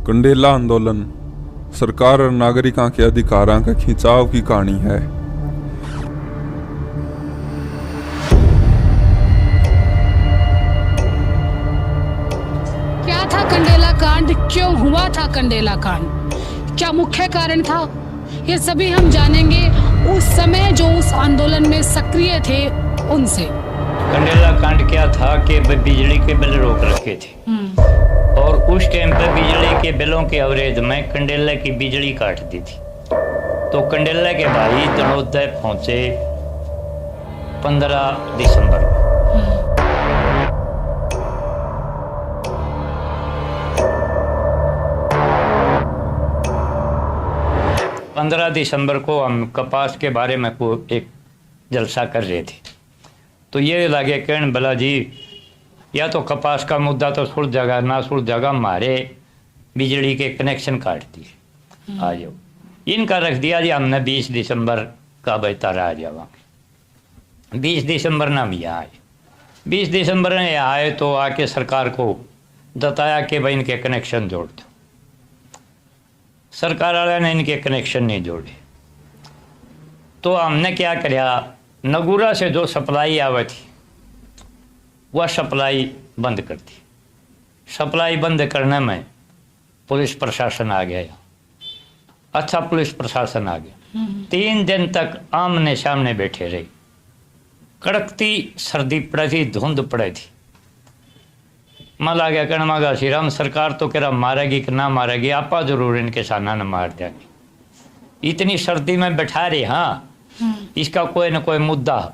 कंडेला आंदोलन सरकार और नागरिकों के अधिकारों का खिंचाव की कहानी है। क्या था कंडेला कांड, क्यों हुआ था कंडेला कांड, क्या मुख्य कारण था, ये सभी हम जानेंगे उस समय जो उस आंदोलन में सक्रिय थे उनसे। कंडेला कांड क्या था कि बिजली के बिल रोक रखे थे और उस टाइम पर बिजली के बिलों के एवरेज में कंडेला की बिजली काट दी थी। तो कंडेला के भाई दनोदय पहुंचे 15 दिसंबर को। 15 दिसंबर को हम कपास के बारे में एक जलसा कर रहे थे, तो ये लगे कहने भला जी या तो कपास का मुद्दा तो सुलझेगा, ना सुलझेगा, हमारे बिजली के कनेक्शन काट दिए, आ जाओ। इनका रख दिया जी हमने 20 दिसंबर का बेहतर आ जावांगे। 20 दिसंबर ना हम यहाँ आए। 20 दिसंबर में यहाँ आए तो आके सरकार को बताया कि भाई इनके कनेक्शन जोड़ दो। सरकार वाले ने इनके कनेक्शन नहीं जोड़े, तो हमने क्या किया, नगूरा से जो सप्लाई आवे थी वह सप्लाई बंद कर दी। सप्लाई बंद करने में पुलिस प्रशासन आ गया, अच्छा पुलिस प्रशासन आ गया। 3 दिन तक आमने सामने बैठे रहे। कड़कती सर्दी पड़े थी, धुंध पड़े थी। मल आ गया कहने मांगा श्रीराम सरकार तो कह रहा मारेगी कि ना मारेगी, आपा जरूर इनके साना न मार देंगे। इतनी सर्दी में बैठा रहे, हाँ इसका कोई न कोई मुद्दा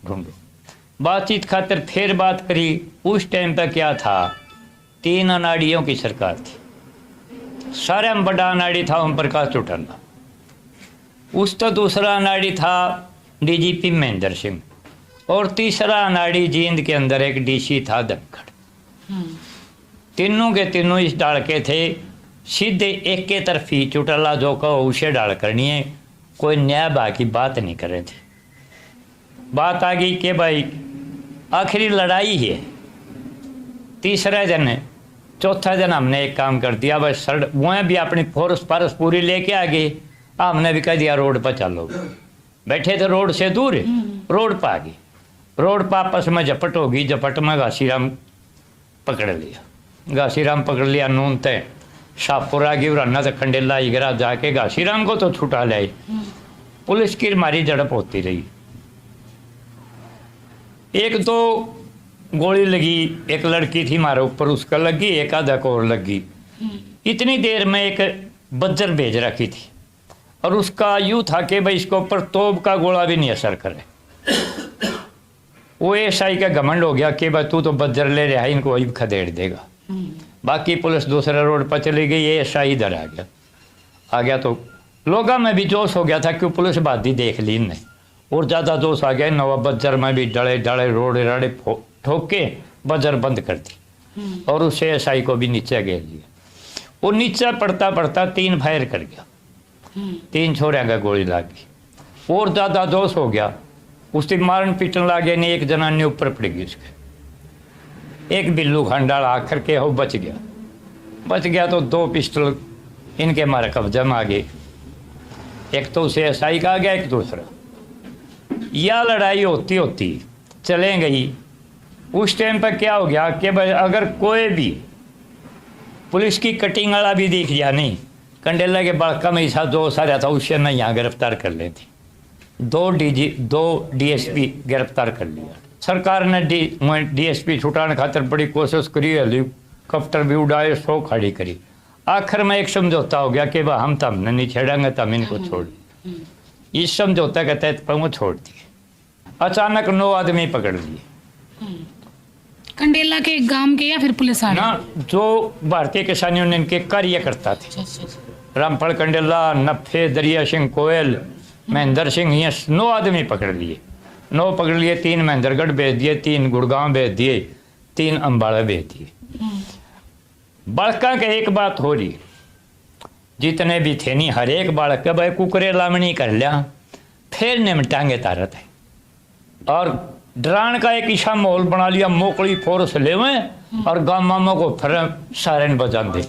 ढूंढो। बातचीत खातिर फिर बात करी। उस टाइम पर क्या था, 3 अनाड़ियों की सरकार थी। सारे में बड़ा अनाड़ी था ओम प्रकाश चौटाला, उस तो दूसरा अनाड़ी था डीजीपी महेंद्र सिंह, और तीसरा अनाड़ी जींद के अंदर एक डीसी था धनखड़। तीनों के तीनों इस डाल के थे, सीधे एक के तरफी चौटाला जो कहो उसे डाल करनी है, कोई न्याय भाग की बात नहीं कर रहे थे। बात आ गई कि भाई आखिरी लड़ाई है। तीसरा दिन चौथा दिन हमने एक काम कर दिया, बस वह भी अपनी फोर्स पारस पूरी लेके आ गए। हमने भी कह दिया रोड पर चलो। बैठे थे रोड से दूर, रोड पर आ गई। रोड पर आपस में झपट होगी, झपट में घासीराम पकड़ लिया। घासीराम पकड़ लिया, नून तय शाहपुर आ गई और अन्ना तो खंडेला इगरा जाके घासीराम को तो छुटा लाई। पुलिस की मारी झड़प होती रही। एक तो गोली लगी, एक लड़की थी हमारे ऊपर उसका लगी, एक आधा को और लगी। इतनी देर में एक बज्जर भेज रखी थी और उसका यूँ था कि भाई इसके ऊपर तोप का गोला भी नहीं असर करे। वो एसआई का घमंड हो गया कि भाई तू तो बज्जर ले रहा है, इनको वही खदेड़ देगा। बाकी पुलिस दूसरे रोड पर चली गई, एसआई इधर आ गया तो लोगों में भी जोश हो गया था कि पुलिस बादी देख ली इनने, और ज़्यादा जोश आ गया। नवा बज्जर में भी डले डले रोड़े राड़े ठोक के बज्जर बंद कर दी और उस एसआई को भी नीचे गिर दिया। वो नीचे पड़ता पड़ता 3 फायर कर गया, 3 छोरिया का गोली लग गई। और ज़्यादा जोश हो गया, उसकी मारन पीटन लगे नहीं, एक जनानी ऊपर पड़ गई उसके। एक बिल्लू खंडाला आखिर के हो बच गया तो 2 पिस्टल इनके मारे कब्जे में आ गए। एक तो उसे एसआई का आ गया, एक दूसरा। यह लड़ाई होती होती चले गई। उस टाइम पर क्या हो गया कि भाई अगर कोई भी पुलिस की कटिंग वाला भी दिख गया, नहीं कंडेला के बड़का में ऐसा जो सारा था उससे न यहाँ गिरफ्तार कर लेती। 2 डीएसपी गिरफ्तार कर लिया। सरकार ने डीएसपी छुटाने खातिर बड़ी कोशिश करी, हेलीकॉप्टर भी उड़ाए, 100 खड़ी करी। आखिर में एक समझौता हो गया कि भाई हम तो हमने नहीं छेड़ेंगे, तो हम इनको छोड़। इस समझौते के तहत पर वो छोड़ दिए। अचानक 9 आदमी पकड़ लिए। कंडेला के गांव के या फिर पुलिस आ ना, जो भारतीय किसान यूनियन के कार्यकर्ता थे, रामफल कंडेला, नफे, दरिया सिंह कोयल, महेंद्र सिंह, ये 9 आदमी पकड़ लिए। 9 पकड़ लिए, 3 महेंद्रगढ़ भेज दिए, 3 गुड़गांव भेज दिए, 3 अम्बाड़ा भेज दिए। बालका के एक बात हो रही, जितने भी थे नहीं हर एक बालक के भाई कुकरे लामणी कर लिया, फिर निमटांगे तारत है। और डरान का एक ईशा माहौल बना लिया, मोकली फोर्स ले और गाँव मामों को फिर सायरन बजा दे।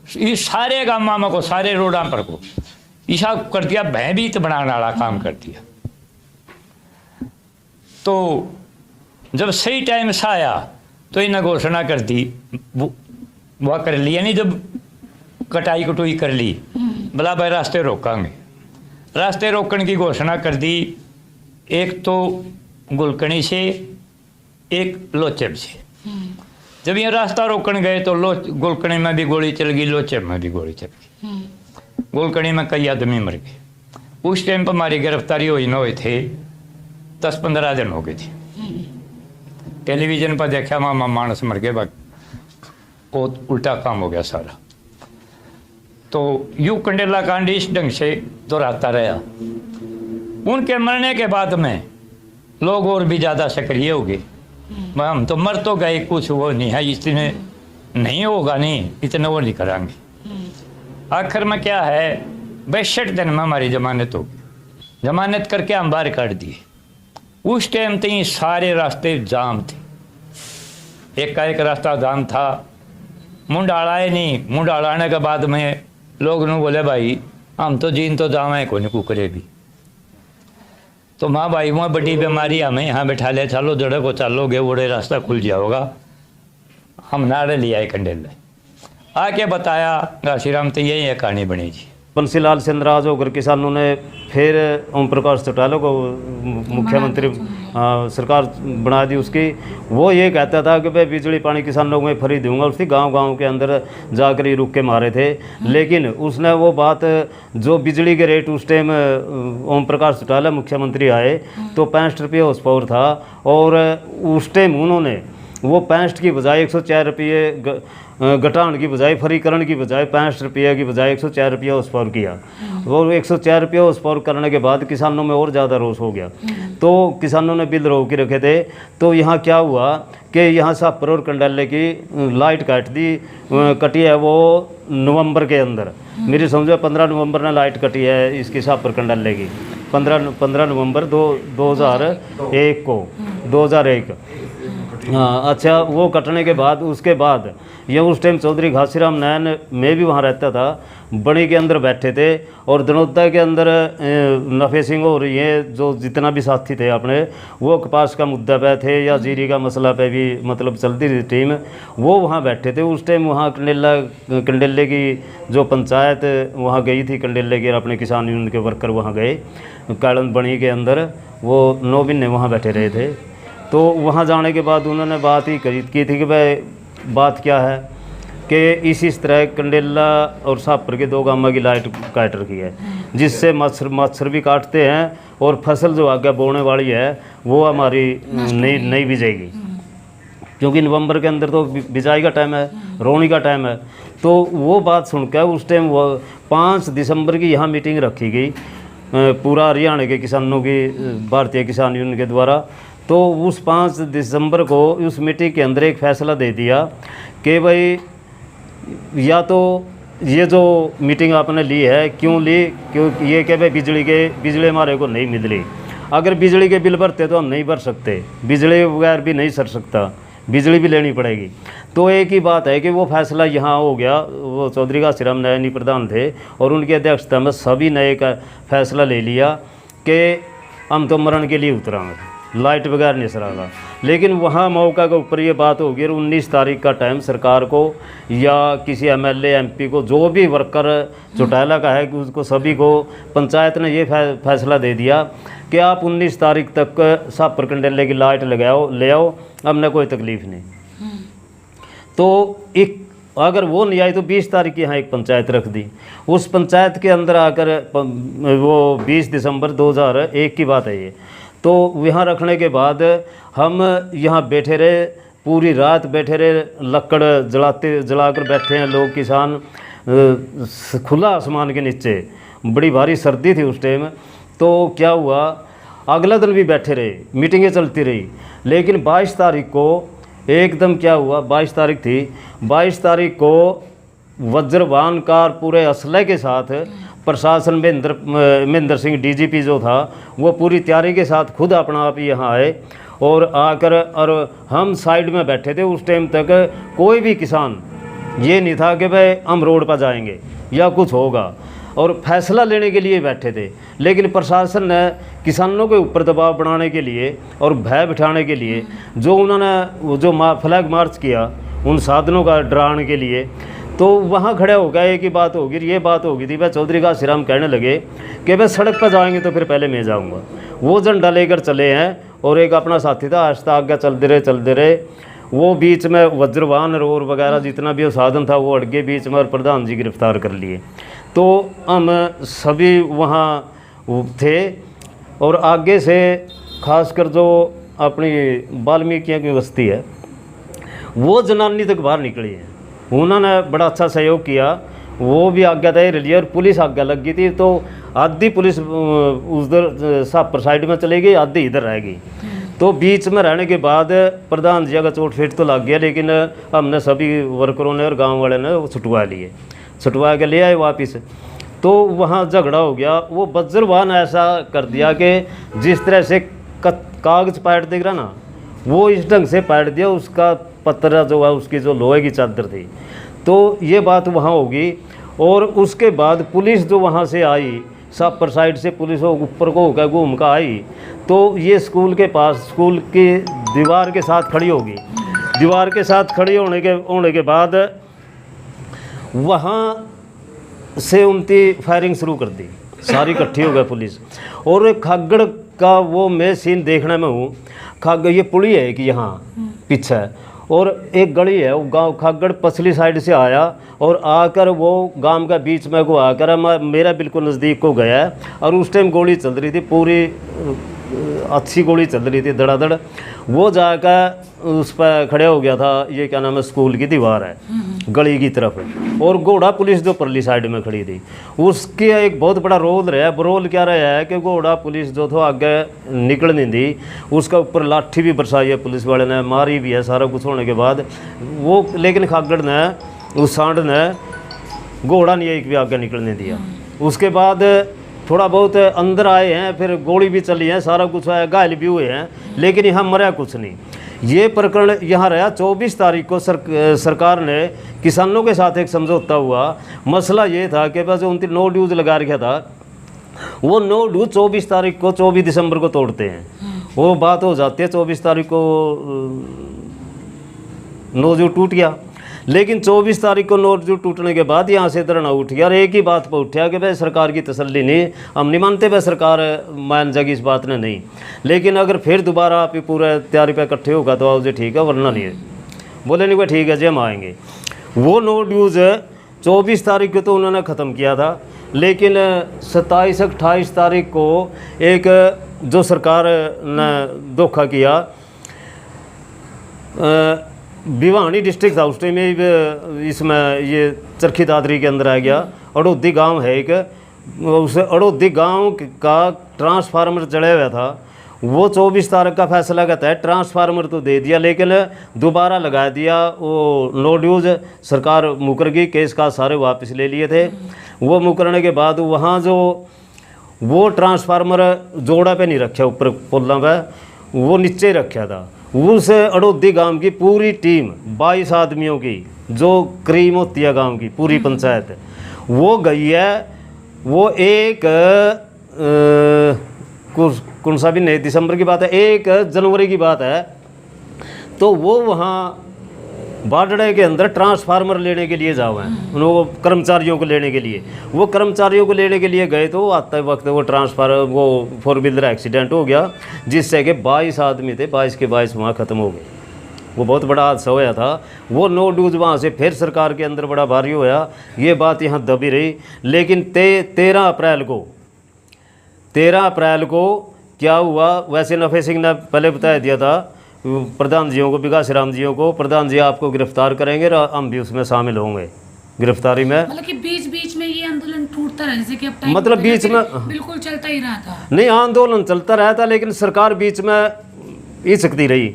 ये सारे गामा में को सारे रोडा पर को ईसा कर दिया, भयभीत बनाने वाला काम कर दिया। तो जब सही टाइम से आया तो इन्हें घोषणा कर दी, वह कर लिया नहीं, जब कटाई कटुई कर ली, भला भाई रास्ते रोकांगे। रास्ते रोकने की घोषणा कर दी, एक तो गुलकणी से, एक लोचेब से। जब ये रास्ता रोकने गए तो गुलकणी में भी गोली चल गई, लोचेब में भी गोली चल गई। गुलकणी में कई आदमी मर गए। उस टाइम पर हमारी गिरफ्तारी हुई न हुए थे 10-15 दिन हो गए थे। टेलीविजन पर देखा मामा मानस मर गए, बहुत उल्टा काम हो गया सारा। तो यू कंडेला कांड इस ढंग से दोहराता रहा। उनके मरने के बाद में लोग और भी ज़्यादा सक्रिय हो गए। हम तो मर तो गए, कुछ वो नहीं है, इतने नहीं होगा, नहीं इतने वो नहीं कराएंगे। आखिर में क्या है, 62 दिन में हमारी जमानत हो गई। जमानत करके हम बाहर काट दिए। उस टाइम तक ही सारे रास्ते जाम थे, एक का एक रास्ता जाम था। मुंडाला है नहीं, मुंडाला आने के बाद में लोग ने बोले भाई हम तो जीन तो जावे को नहीं कुकरे भी। तो माँ भाई वहाँ बड़ी बीमारी हमें यहाँ बैठा ले, चलो जड़े को चलोगे वोड़े रास्ता खुल जाओगा। हम नारे लिया कंडेल आके बताया घासीराम, तो यही है कहानी बनी जी। बंसीलाल से नाराज होकर किसानों ने फिर ओम प्रकाश चौटाला को मुख्यमंत्री सरकार बना दी उसकी। वो ये कहता था कि भाई बिजली पानी किसानों में फ्री दूंगा, उसकी गांव-गांव के अंदर जाकर ही रुक के मारे थे। लेकिन उसने वो बात, जो बिजली के रेट उस टाइम ओम प्रकाश चौटाला मुख्यमंत्री आए तो 65 रुपये हॉर्स पावर था, और उस टाइम उन्होंने वो 65 की बजाय 104 रुपये घटाने की बजाय, फ्रीकरण की बजाय 65 रुपये की बजाय 104 रुपये हॉर्स पावर किया। वो 104 रुपये हॉर्स पावर करने के बाद किसानों में और ज़्यादा रोष हो गया। तो किसानों ने बिल रोक के रखे थे। तो यहाँ क्या हुआ कि यहाँ शाहपुर और कंडेले की लाइट काट दी, कटी है वो नवंबर के अंदर। मेरी समझो 15 नवंबर ने लाइट कटी है इसकी शाहपुर कंडेले की, 15 नवंबर 2001 को, 2001। हाँ अच्छा, वो कटने के बाद उसके बाद ये उस टाइम चौधरी घासीराम नैन, मैं भी वहाँ रहता था, बड़ी के अंदर बैठे थे, और दनौदा के अंदर नफे सिंह और ये जो जितना भी साथी थे अपने, वो कपास का मुद्दा पे थे या जीरी का मसला पे भी मतलब चलती थी टीम, वो वहाँ बैठे थे। उस टाइम वहाँ कंडेले की जो पंचायत वहाँ गई थी, कंडेले के अपने किसान यूनियन के वर्कर वहाँ गए, कालन बणी के अंदर वो 9 महीने वहाँ बैठे रहे थे। तो वहाँ जाने के बाद उन्होंने बात ही की थी कि भाई बात क्या है कि इसी तरह कंडेला और शाहपुर के 2 गांव की लाइट काट रखी है, जिससे मच्छर भी काटते हैं, और फसल जो आगे बोने वाली है वो हमारी नहीं बिजेगी, क्योंकि नवंबर के अंदर तो बिजाई का टाइम है, रोनी का टाइम है। तो वो बात सुनकर उस टाइम वो 5 दिसंबर की यहाँ मीटिंग रखी गई पूरा हरियाणा के किसानों की भारतीय किसान यूनियन के द्वारा। तो उस 5 दिसंबर को उस मीटिंग के अंदर एक फ़ैसला दे दिया कि भाई या तो ये जो मीटिंग आपने ली है क्यों ली, क्योंकि ये कि भाई बिजली हमारे को नहीं मिल रही। अगर बिजली के बिल भरते तो हम नहीं भर सकते, बिजली बगैर भी नहीं सर सकता, बिजली भी लेनी पड़ेगी। तो एक ही बात है कि वो फैसला यहाँ हो गया। वो चौधरी घासीराम नए प्रधान थे और उनकी अध्यक्षता में सभी नए का फैसला ले लिया कि हम तो मरण के लिए उतरांगे, लाइट बगैर नहीं सरागा। लेकिन वहाँ मौका के ऊपर ये बात होगी, 19 तारीख का टाइम सरकार को या किसी एमएलए एमपी को, जो भी वर्कर चौटाला का है कि उसको सभी को पंचायत ने ये फैसला दे दिया कि आप 19 तारीख तक शाहपुर कंडेले की लाइट ले आओ, हमने कोई तकलीफ़ नहीं। तो एक अगर वो नहीं आई तो 20 तारीख की यहाँ एक पंचायत रख दी। उस पंचायत के अंदर आकर वो 20 दिसंबर 2001 की बात है ये। तो यहाँ रखने के बाद हम यहाँ बैठे रहे, पूरी रात बैठे रहे, लकड़ जलाकर बैठे हैं लोग, किसान, खुला आसमान के नीचे, बड़ी भारी सर्दी थी उस टाइम। तो क्या हुआ, अगला दिन भी बैठे रहे, मीटिंगें चलती रही। लेकिन 22 तारीख को एकदम क्या हुआ, 22 तारीख थी, 22 तारीख को वज्रवान कार पूरे असलहे के साथ प्रशासन महेंद्र सिंह डीजीपी जो था वो पूरी तैयारी के साथ खुद अपना आप यहाँ आए और आकर, और हम साइड में बैठे थे। उस टाइम तक कोई भी किसान ये नहीं था कि भाई हम रोड पर जाएंगे या कुछ होगा, और फैसला लेने के लिए बैठे थे। लेकिन प्रशासन ने किसानों के ऊपर दबाव बनाने के लिए और भय बिठाने के लिए जो उन्होंने जो फ्लैग मार्च किया उन साधनों का डराने के लिए, तो वहाँ खड़े हो गए। एक ही बात होगी, ये बात होगी थी भाई चौधरी घासीराम कहने लगे कि भाई सड़क पर जाएंगे तो फिर पहले मैं जाऊँगा। वो झंडा लेकर चले हैं और एक अपना साथी था आस्ता आगे चलते रहे। वो बीच में वज्रवाहन रोर वगैरह जितना भी साधन था वो अड़गे बीच में और प्रधान जी गिरफ्तार कर लिए। तो हम सभी वहाँ थे और आगे से खासकर जो अपनी वाल्मीकियों की बस्ती है वो जनानी तक बाहर निकली है, उन्होंने बड़ा अच्छा सहयोग किया। वो भी आज्ञा तय रही और पुलिस आज्ञा लग गई थी, तो आधी पुलिस उधर सापर साइड में चली गई, आधी इधर रह गई। तो बीच में रहने के बाद प्रधान जी का चोट फिट तो लग गया, लेकिन हमने सभी वर्करों ने और गांव वाले ने छुटवा लिए, छुटवा के ले आए वापस। तो वहाँ झगड़ा हो गया। वो वज्रवाहन ऐसा कर दिया कि जिस तरह से कागज पाट देख रहा ना, वो इस ढंग से पाट दिया, उसका पत्थर जो है उसकी जो लोहे की चादर थी। तो ये बात वहाँ होगी। और उसके बाद पुलिस जो वहाँ से आई, सापर साइड से पुलिस ऊपर को होकर घूम कर आई, तो ये स्कूल के पास स्कूल की दीवार के साथ खड़ी होगी। दीवार के साथ खड़ी होने के बाद वहाँ से उनकी फायरिंग शुरू कर दी, सारी इकट्ठी हो गई पुलिस। और खागड़ का वो मैं सीन देखने में हूँ। खागड़ ये पुली है कि यहाँ पीछे, और एक गली है, वो गांव खागड़ पछली साइड से आया और आकर वो गांव का बीच में को आकर मेरा बिल्कुल नज़दीक को गया। और उस टाइम गोली चल रही थी, पूरी अच्छी गोली चल रही थी धड़ाधड़। वो जाकर उस पर खड़े हो गया था, ये क्या नाम है, स्कूल की दीवार है गली की तरफ, और घोड़ा पुलिस जो परली साइड में खड़ी थी उसके एक बहुत बड़ा रोल रहा है। रोल क्या रहा है कि घोड़ा पुलिस जो था आगे निकल नहीं दी, उसका ऊपर लाठी भी बरसाई है पुलिस वाले ने, मारी भी है, सारा कुछ होने के बाद वो, लेकिन खागड़ ने उस सांड ने घोड़ा नहीं एक भी आगे निकलने दिया। उसके बाद थोड़ा बहुत अंदर आए हैं, फिर गोली भी चली है, सारा कुछ है, घायल भी हुए हैं, लेकिन यहाँ मरा कुछ नहीं। ये प्रकरण यहाँ रहा। 24 तारीख को सरकार ने किसानों के साथ एक समझौता हुआ। मसला ये था कि बस उनकी नो ड्यूज लगा रखा था, वो नो ड्यूज 24 तारीख को 24 दिसंबर को तोड़ते हैं। वो बात हो जाती है, 24 तारीख को नो ड्यू टूट गया। लेकिन 24 तारीख को नोट जो टूटने के बाद यहाँ से धरना उठ गया और एक ही बात पर उठा कि भाई सरकार की तसल्ली नहीं, हम नहीं मानते भाई सरकार मान जाएगी इस बात ने नहीं, लेकिन अगर फिर दोबारा आप पूरा तैयारी पे इकट्ठे होगा तो आओ जी ठीक है, वरना नहीं है। बोले नहीं भाई ठीक है जी हम आएंगे। वो नो ड्यूज़ 24 तारीख को तो उन्होंने ख़त्म किया था, लेकिन 27-28 तारीख को एक जो सरकार ने धोखा किया, भिवानी डिस्ट्रिक्ट था उस टाइम में, इसमें ये चरखी दादरी के अंदर आ गया। अड़ोदी गांव है एक, उस अड़ोदी गांव का ट्रांसफार्मर जड़ा हुआ था। वो 24 तारीख का फैसला कहता है ट्रांसफार्मर तो दे दिया, लेकिन दोबारा लगा दिया। वो नो ड्यूज सरकार मुकर गई, केस का सारे वापस ले लिए थे। वो मुकरने के बाद वहाँ जो वो ट्रांसफार्मर जोड़ा पे नहीं रखा ऊपर पुल्ला पे, वो नीचे रखा था। उस अड़ोदी गांव की पूरी टीम 22 आदमियों की, जो क्रीम होती है गांव की पूरी पंचायत, वो गई है। वो एक कौन सा भी नहीं दिसंबर की बात है, 1 जनवरी की बात है। तो वो वहाँ बाडड़े के अंदर ट्रांसफार्मर लेने के लिए जाओ हैं, उनको कर्मचारियों को लेने के लिए। वो कर्मचारियों को लेने के लिए गए तो आते वक्त वो ट्रांसफार्मर, वो 4 व्हीलर एक्सीडेंट हो गया, जिससे कि 22 आदमी थे, 22 के 22 वहाँ ख़त्म हो गए। वो बहुत बड़ा हादसा होया था। वो नो ड्यूज वहाँ से फिर सरकार के अंदर बड़ा भारी होया। ये बात यहाँ दबी रही। लेकिन 13 अप्रैल को क्या हुआ, वैसे नफे सिंह ने पहले बता दिया था प्रधान जियों को, घासीराम जियों को, प्रधान जी आपको गिरफ्तार करेंगे, हम भी उसमें शामिल होंगे गिरफ्तारी में। मतलब कि बीच में ये आंदोलन टूटता रहा, जैसे कि अब टाइम मतलब बीच में बिल्कुल चलता ही रहा था। नहीं, आंदोलन चलता रहा था, लेकिन सरकार बीच में हिचकती रही,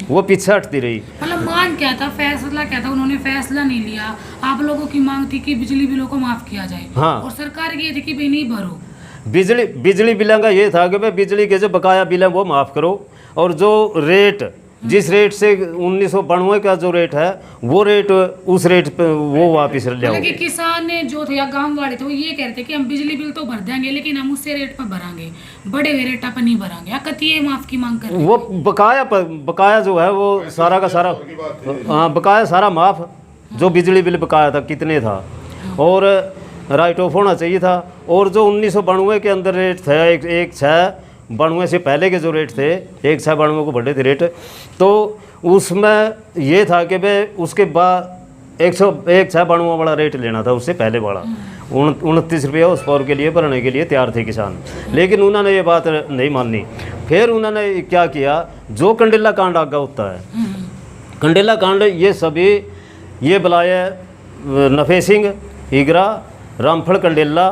वो पीछे हटती रही। मतलब मांग क्या था, फैसला क्या था, उन्होंने फैसला नहीं लिया। आप लोगों की मांग थी कि बिजली बिलों को माफ किया जाए, हाँ। और सरकार की ये थी कि भाई नहीं भरो। बिजली बिलों का ये था कि भाई बिजली के जो बकाया बिल है वो माफ़ करो, और जो रेट जिस रेट से 1992 का जो रेट है वो रेट उस रेट पे वो वापस ले आओ। कि किसान ने जो थे या गांव वाले थे वो ये कहते कि हम बिजली बिल तो भर देंगे लेकिन हम उससे रेट पर भरांगे, बड़े हुए रेट पर नहीं भरांगे। या कतिये माफ की मांग कर रहे हैं। वो बकाया जो है वो सारा का सारा, हाँ बकाया सारा माफ, जो बिजली बिल बकाया था कितने था और राइट ऑफ होना चाहिए था। और जो 1992 के अंदर रेट था, एक 692 से पहले के जो रेट थे, 1/6/92 को बढ़े थे रेट, तो उसमें ये था कि भाई उसके बाद 1/6/92 वाला रेट लेना था, उससे पहले वाला 29 रुपया उस पावर के लिए भरने के लिए तैयार थे किसान, लेकिन उन्होंने ये बात नहीं मानी। फिर उन्होंने क्या किया, जो कंडेला कांड आगा होता है, कंडेला कांड ये सभी ये बुलाए नफे सिंह ईगरा, रामफल कंडेला,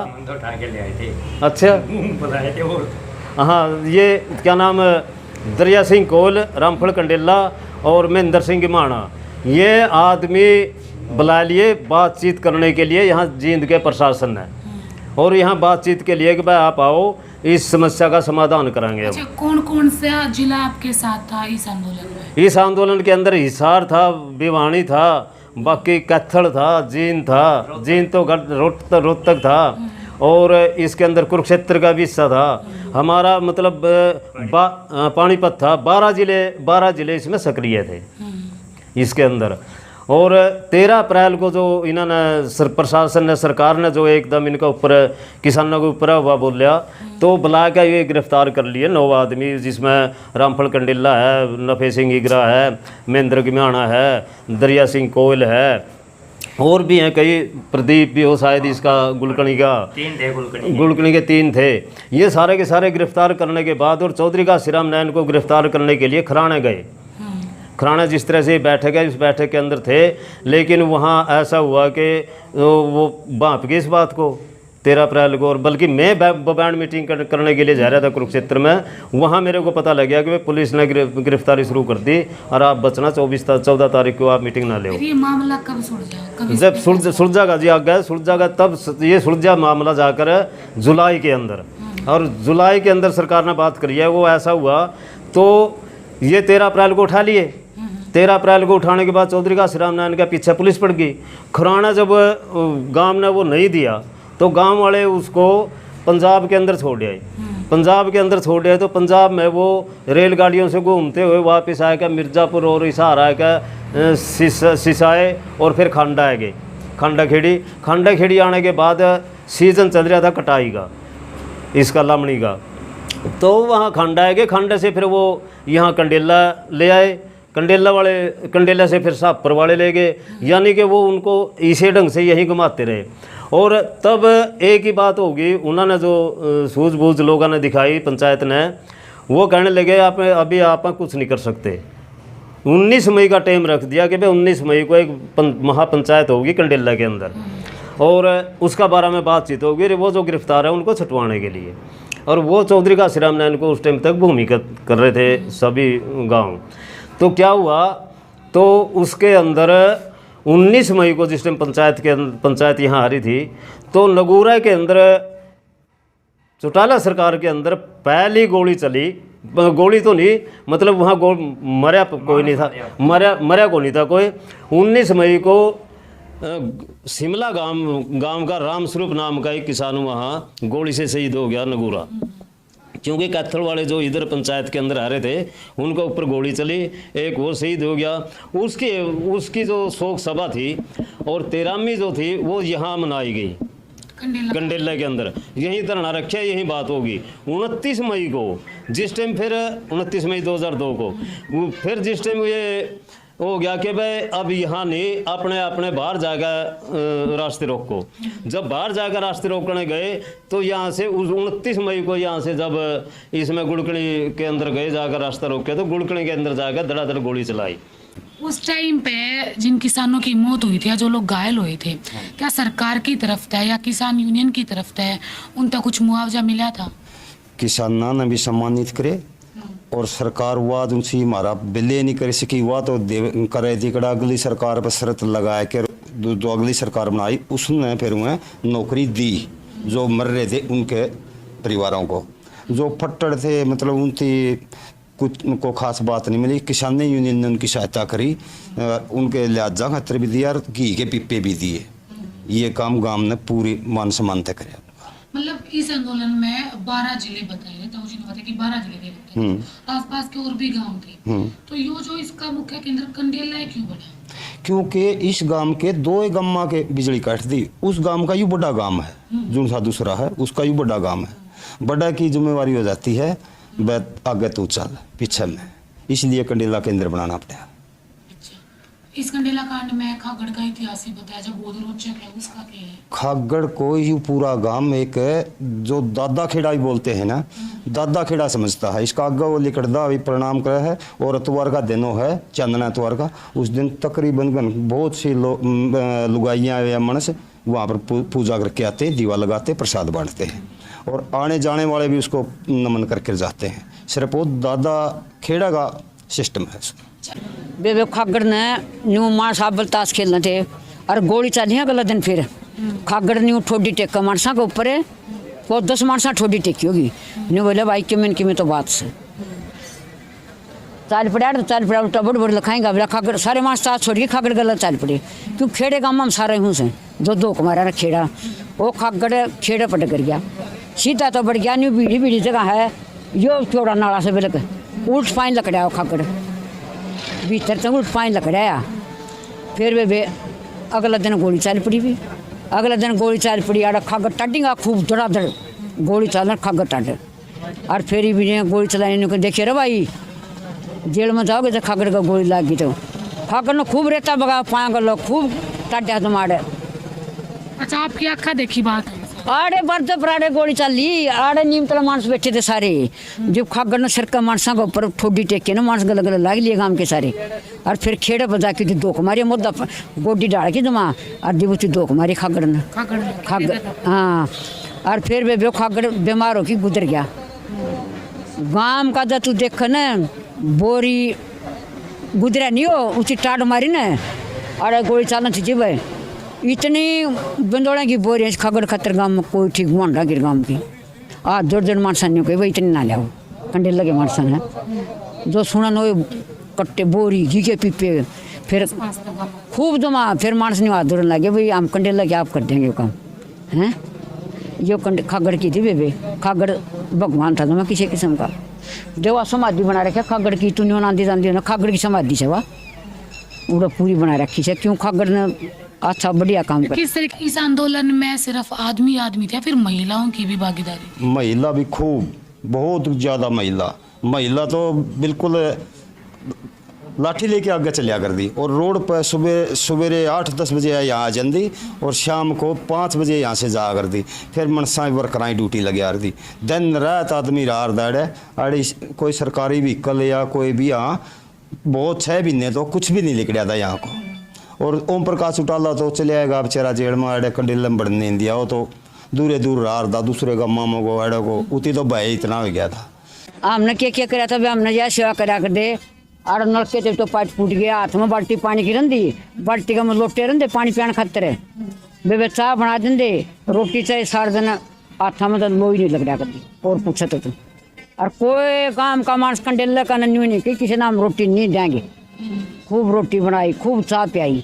अच्छा बताए थे वो। हाँ ये क्या नाम, दरिया सिंह कोल, रामफल कंडेला और महेंद्र सिंह माना, ये आदमी बुला लिए बातचीत करने के लिए यहाँ जींद के प्रशासन ने, और यहाँ बातचीत के लिए कि भाई आप आओ इस समस्या का समाधान कराएंगे। अच्छा, कौन कौन सा जिला आपके साथ था इस आंदोलन में? इस आंदोलन के अंदर हिसार था, भिवानी था, बाकी कैथल था, जींद था, जींद तो रोहतक था, और इसके अंदर कुरुक्षेत्र का भी हिस्सा था हमारा, मतलब पानीपत था। 12 जिले इसमें सक्रिय थे इसके अंदर। और 13 अप्रैल को जो इन्होंने प्रशासन ने, सरकार ने जो एकदम इनका ऊपर किसानों के ऊपर हुआ बोलिया, तो बुला के ये गिरफ्तार कर लिए 9 आदमी, जिसमें रामफल कंडेला है, नफे सिंह ईगरा है, महेंद्र गिमाना है, दरिया सिंह कोयल है, और भी हैं कई, प्रदीप भी हो शायद इसका, गुलकणी का 3 थे, गुलकणी के 3 थे। ये सारे के सारे गिरफ्तार करने के बाद, और चौधरी का श्रीराम नैन को गिरफ्तार करने के लिए खराणे गए। खराना जिस तरह से बैठक है, इस बैठक के अंदर थे, लेकिन वहाँ ऐसा हुआ कि वो भाप गए इस बात को 13 अप्रैल को, और बल्कि मैं बैंड मीटिंग करने के लिए जा रहा था कुरुक्षेत्र में, वहाँ मेरे को पता लग गया कि पुलिस ने गिरफ्तारी शुरू कर दी और आप बचना, 14 तारीख को आप मीटिंग ना ले। ये मामला कब सुलझा? जब सुलझागा जी आगे सुलझागा, तब ये सुलझा मामला जाकर जुलाई के अंदर, और जुलाई के अंदर सरकार ने बात करी है। वो ऐसा हुआ तो ये 13 अप्रैल को उठा लिए। 13 अप्रैल को उठाने के बाद चौधरी का श्रीराम नारायण के पीछे पुलिस पड़ गई। खुराना जब गांव ने वो नहीं दिया तो गांव वाले उसको पंजाब के अंदर छोड़ आए। पंजाब के अंदर छोड़ आए तो पंजाब में वो रेलगाड़ियों से घूमते हुए वापस आएगा मिर्ज़ापुर और हिसार आएगा सिसाए और फिर खांडा आए गए, खांडा खेड़ी आने के बाद सीजन चल रहा था कटाई का, इसका लामणी का, तो वहाँ खांडा आए गए। खांडा से फिर वो यहाँ कंडेला ले आए, कंडेला से फिर साहपुर वाले ले गए, यानी कि वो उनको इसी ढंग से यहीं घुमाते रहे। और तब एक ही बात होगी, उन्होंने जो सूझबूझ लोगों ने दिखाई पंचायत ने, वो कहने लगे आप अभी आप कुछ नहीं कर सकते। 19 मई का टाइम रख दिया कि भाई 19 मई को एक महापंचायत होगी कंडेला के अंदर और उसका बारे में बातचीत होगी, वो जो गिरफ्तार है उनको छुटवाने के लिए। और वो चौधरी का श्रीराम नारायण को उस टाइम तक भूमिगत कर रहे थे सभी गांव। तो क्या हुआ, तो उसके अंदर 19 मई को जिस टाइम पंचायत यहाँ आ रही थी, तो नगूरा के अंदर चौटाला सरकार के अंदर पहली गोली चली। गोली तो नहीं, मतलब वहाँ मरा कोई नहीं था, मरा कोई नहीं था कोई। 19 मई को शिमला गांव का रामस्वरूप नाम का एक किसान वहाँ गोली से शहीद हो गया नगूरा, क्योंकि कैथल वाले जो इधर पंचायत के अंदर आ रहे थे उनके ऊपर गोली चली, एक वो शहीद हो गया। उसकी जो शोक सभा थी और 13वीं जो थी वो यहाँ मनाई गई कंडेला के अंदर, यहीं धरना रखे, यहीं बात होगी। 29 मई को जिस टाइम फिर 29 मई 2002 को फिर जिस टाइम ये हो गया कि भाई अब यहाँ नहीं, अपने बाहर जाकर रास्ते रोको। जब बाहर जाकर रास्ते रोकने गए तो यहाँ से उस 29 मई को यहाँ से जब इसमें गुड़कणी के अंदर गए जाकर रास्ता रोके, तो गुड़कणी के अंदर जाकर धड़ाधड़ गोली चलाई। उस टाइम पे जिन किसानों की मौत हुई थी या जो लोग घायल हुए थे, क्या सरकार की तरफ था या किसान यूनियन की तरफ था, उन तक कुछ मुआवजा मिला था? किसाना ने भी सम्मानित करे और सरकार वाद उनसे हमारा बिले नहीं कर सकी, हुआ तो करे जिकड़ा अगली सरकार पर शर्त लगाए के जो अगली सरकार बनाई उसने फिर उन्हें नौकरी दी जो मर रहे थे उनके परिवारों को। जो फट्टड़ थे मतलब उनकी कुछ उनको खास बात नहीं मिली। किसानी यूनियन ने उनकी सहायता करी, उनके लिहाजा खातर भी दिया और घी के पीपे भी दिए। ये काम गांव ने पूरी मान सम्मान तक कराया। मतलब इस आंदोलन में 12 जिले बताए थे, तो बताया कि 12 जिले थे, आसपास के और भी गांव थे। तो यो जो इसका मुख्य केंद्र कंडेला है क्यों बना? क्योंकि इस गांव के 2 गांव के बिजली काट दी। उस गांव का यू बड़ा गांव है, जो सा दूसरा है उसका यू बड़ा गांव है। बड़ा की जिम्मेवारी हो जाती है, वह आगे तू चल पीछे में, इसलिए कंडेला केंद्र बनाना पड़ा। इस कंडेला कांड में खागड़ का इतिहास ही बताया, जो बहुत रोचक है, उसका क्या है? खागड़ को ही पूरा गांव एक जो दादा खेड़ा ही बोलते हैं ना, दादा खेड़ा समझता है। इसका आगे वो लिकड़दा भी प्रणाम करे है, और इतवार का दिन है, चांदना इतवार का, उस दिन तकरीबन बहुत सी लुगाइयाँ या मनुष्य वहाँ पर पूजा करके आते, दीवा लगाते, प्रसाद बांटते हैं, और आने जाने वाले भी उसको नमन करके जाते हैं। सिर्फ वो दादा खेड़ा का सिस्टम है। बेबे खागड़ ने न्यू मां साबल ताश खेलना थे और गोली चली अगला दिन। फिर खागड़ न्यू ठोडी टेका मानसा के ऊपर है, वो 10 मानसा ठोडी टेकी होगी। न्यू बोले भाई कि में तो बात से चाल पड़ा, तो चाल पड़ा उल्टा बड़ बड़ लिखाएंगा बोला खागड़ सारे मास ताश छोड़ के खागड़ गलत चाल पड़े। क्यों खेड़े गाँव में सारे हूँ से दो कुमारा खेड़ा, वो खागड़ खेड़े पट कर गया, सीधा तो बढ़ गया। न्यू बीड़ी जगह है, यो चौड़ा नाला से बिलक उल्ट पानी लकड़ा खागड़ भीतर तो उल्ट पानी लकड़ाया। फिर वे अगला दिन गोली चल पड़ी भी, अगला दिन गोली चल पड़ी, आड़ा खागड़ टाटिंगा खूब धड़ाधड़ गोली चलना खागड़ टाट। और फिर भी गोली चलाने को देखिए रे भाई, जेल में जाओगे तो खागड़ का गोली लग गई, तो खागड़ ने खूब रेता बगा पाया कर लो, खूब टाटा तुम्हारे। अच्छा, आपकी आँखा देखी बात है? आड़े बरते पराड़े गोली चली, आड़े नीमतला मानस बैठे थे सारे। जब खागड़ ने सिर का मानसा के ऊपर ठोडी टेके ना, मानस गल गल लाग लिए गांव के सारे। और फिर खेड़े बजा के 2 कुमारी मुद्दा गोडी डाल के जमा, और दिवती 2 कुमारी खागड़ ने खागड़। हाँ, और फिर वे खागड़ बीमार होकर गुजर गया। गांव का जब तू देख न बोरी गुजरा नहीं हो, उसी टाट मारी न, अरे गोली चलना चाहिए भाई। इतनी बंदोड़ा की बोरी खागड़ खतर गांव में कोई ठीक मान रहा गिर गांव की जोर मानसा नहीं कोई, वही इतनी ना लिया कंडे लगे मानसा है जो सुना नो कट्टे बोरी घी के पीपे। फिर खूब जमा, फिर मानस नहीं हाथ जोड़ने लगे, भाई हम कंडे लगे आप कर देंगे काम हैं। यो कंडे खागड़ की थी बेबे, खागड़ भगवान था जमा किसी किस्म का, जो समाधि बना रखे खागड़ की। तू नहीं आंधी जाती ना, खागड़ की समाधि से वह पूरी बना रखी है। क्यों खागड़ ने अच्छा बढ़िया काम कर। किस तरीके इस आंदोलन में सिर्फ आदमी थे, फिर महिलाओं की भी भागीदारी? महिला भी खूब, बहुत ज़्यादा महिला तो बिल्कुल लाठी लेके आगे चलिया कर दी, और रोड पर सवेरे 8-10 बजे यहाँ आ जाती, और शाम को 5 बजे यहाँ से जा कर दी। फिर मनसा वर्कराई ड्यूटी लगे आ दी, दिन रात आदमी रार दाड़े। अरे कोई सरकारी व्हीकल या कोई भी यहाँ बहुत 6 महीने तो कुछ भी नहीं निकलिया था यहाँ को। और ओम प्रकाश चौटाला तो चले आएगा बेचारा जेल में, अड़े कंडील में बढ़ने नहीं दिया, वो तो दूरे दूर रार दा दूसरे का मामों को अड़े को उती तो भय इतना हो गया था। हमने क्या कराया था, हमने यह सेवा करा कर दे। और नलके थे तो पाइप फूट गया, हाथ में बाल्टी पानी की रंदी, बाल्टी का में लोटे रंदे पानी पियान खातर है। बेबे चाह बना देंगे, रोटी चाहे सारे दिन हाथ में तो लोई नहीं लग रहा करती। और पूछा तो तुम और कोई काम का मानस कंडेला का नहीं कि किसी नाम रोटी नहीं देंगे। खूब रोटी बनाई, खूब चाह पियाई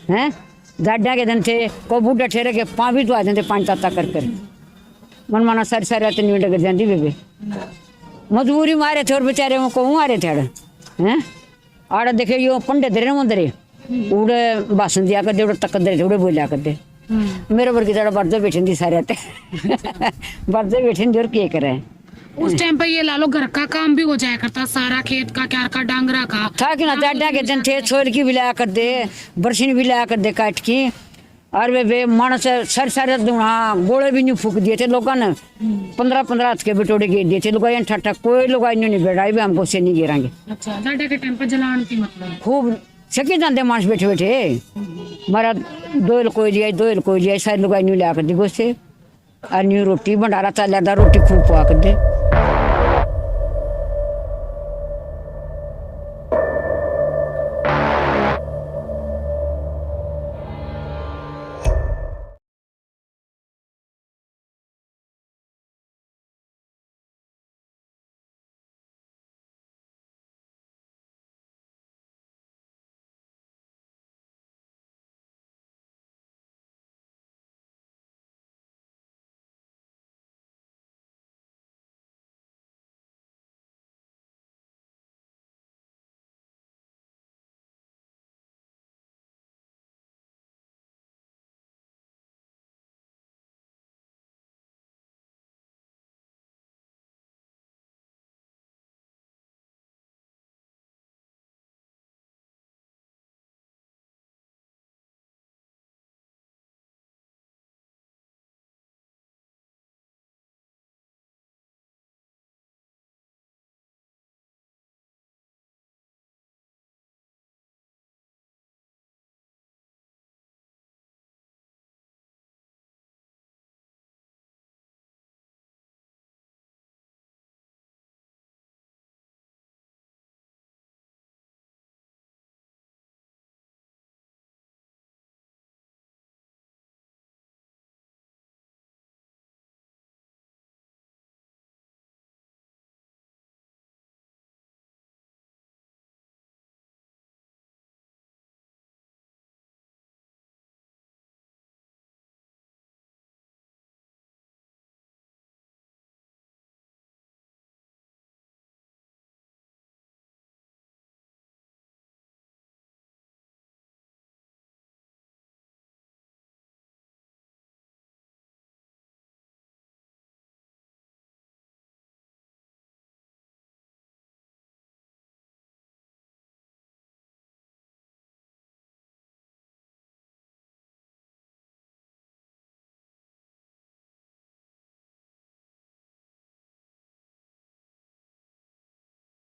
हैं। दादा के दिन थे को बूढ़ा ठहरे के पाँ भी धुआ देते, पानी ताता कर मन माना सारी सारी रात न्यूट कर जाती। बेबे मजबूरी मारे थे, और बेचारे वो कहूँ आ रहे थे हैं। आड़ा देखे यो पंडे धरे मंदरे उड़े भाषण दिया कर दे, उड़े तक दे, उड़े बोलिया कर दे। मेरे वर्ग की तरह बर्दे बैठे थी सारे बर्दे बैठे और क्या करे। उस टाइम पे ये लालो घर का काम भी हो जाया करता, सारा खेत का, क्यार का, डांगरा का था कि ना। दादा के दिन थे छोर की भी लाया कर दे, बरसीन भी लाया कर दे काट की। और वे मानस सर गोले भी नहीं फूक दिए थे लोगों ने। 15-15 हाथ के बिटोड़े गिर दिए थे लोग, ठट्ठा कोई लोग नहीं बैठाई भी हमको से नहीं गिराएंगे। अच्छा, दादा के टाइम पे जलान की मतलब खूब सके जाते मानस बैठे बैठे। मारा 2 कोई लिया सारे लोग नहीं लिया कर दी गोसे। और न्यू रोटी भंडारा चल जाता, रोटी खूब पका कर दे।